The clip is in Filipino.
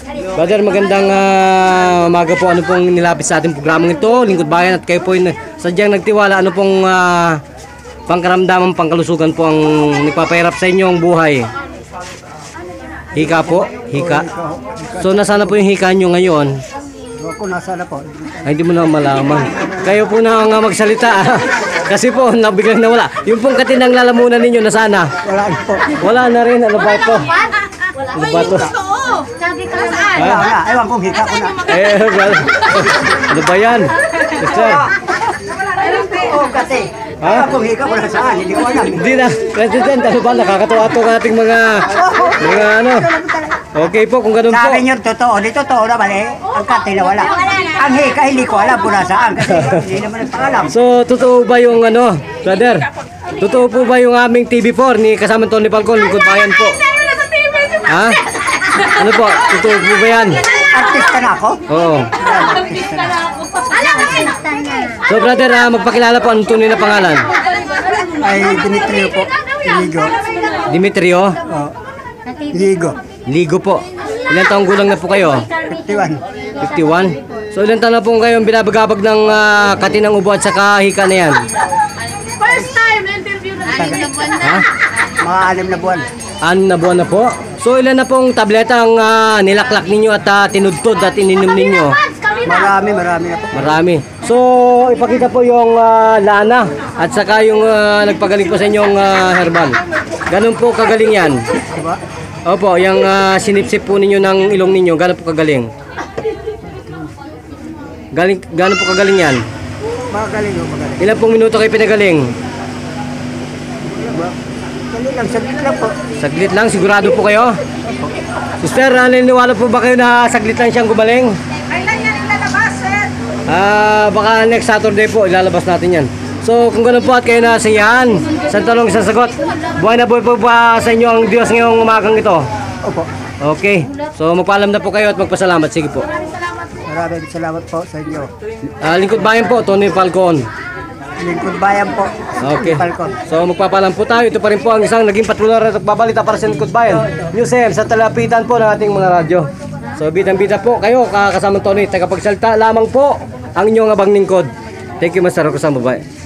Brother, magandang umaga po. Ano pong nilapit sa ating programang ito, Lingkod Bayan, at kayo po sadyang nagtiwala. Ano pong pangkaramdaman, pangkalusugan po ang nagpapahirap sa inyong buhay? Hika po, hika. So nasana po yung hika nyo ngayon? Ako nasa na po. Ay, hindi mo na malaman. Kayo po na nga magsalita. Kasi po, nabiglang nawala. Yung pong katinang lalamunan ninyo, nasana? Wala po. Wala na rin. Ano ba ito? Ano ba ito? Sabi ka saan? Wala. Ewan kong hika ko na. Ano ba yan? Mister? Oo, kasi. Ewan kong hika ko na saan. Hindi ko alam. Hindi na. President, ano ba? Nakakatawa ito ng ating mga ano. Okay po, kung ganun po. Sabi niyo, totoo. Di totoo naman eh. Ang katila wala. Ang hika, hindi ko alam kung nasaan. Kasi hindi naman nagpaalam. So, totoo ba yung ano, brother? Totoo po ba yung aming TV4 ni kasama Tony Falcon, Lingkod Bayan po? Ha? Ano po? Totoo po ba yan? Artista na ako? Oo. So, brother, magpakilala po ang tunay na pangalan. Ay, Dimitrio po. Ligo. Dimitrio? Oo. Ligo. Ligo po. Ilan taong gulang na po kayo? 51. 51? So, ilan taon na po kayong binabagabag ng katinang ubo at saka hika na yan? First time na-interview na Ha? Mga 6 na buwan. 6 na buwan na po? So, ilan na pong tableta ang nilaklak ninyo at tinudtod at ininom ninyo? Marami na po. Marami. So, ipakita po yung lana at saka yung nagpagaling po sa inyong herbal. Ganun po kagaling yan. Diba? Opo, yung sinipsip po ninyo ng ilong ninyo, ganun po kagaling. Ganun po kagaling yan. Magaling o magaling. Ilan pong minuto kayo pinagaling? Dali lang, saglit lang po. Saglit lang, sigurado po kayo? Sister, naniniwala po ba kayo na saglit lang siyang gumaling? Kailan yan ilalabas, sir? Baka next Saturday po, ilalabas natin yan. So, kung gano'n po at kayo nasiyahan, sa tanong isang sagot, buhay na buhay po ba sa inyo ang Diyos ngayong umagang ito? Opo. Okay. So, magpaalam na po kayo at magpasalamat. Sige po. Maraming salamat po sa inyo. Lingkod Bayan po, Tony Falcon. Lingkod Bayan po. Okay. Falcon. So, magpapaalam po tayo. Ito pa rin po ang isang naging patuloy at nagbabalita para sa Lingkod Bayan. Newsem, sa talapitan po ng ating mga radyo. So, bidang-bida po kayo, kasama Tony. Tagapagsalita lamang po ang inyong abang lingkod. Thank you, Master Rocco Sambabae.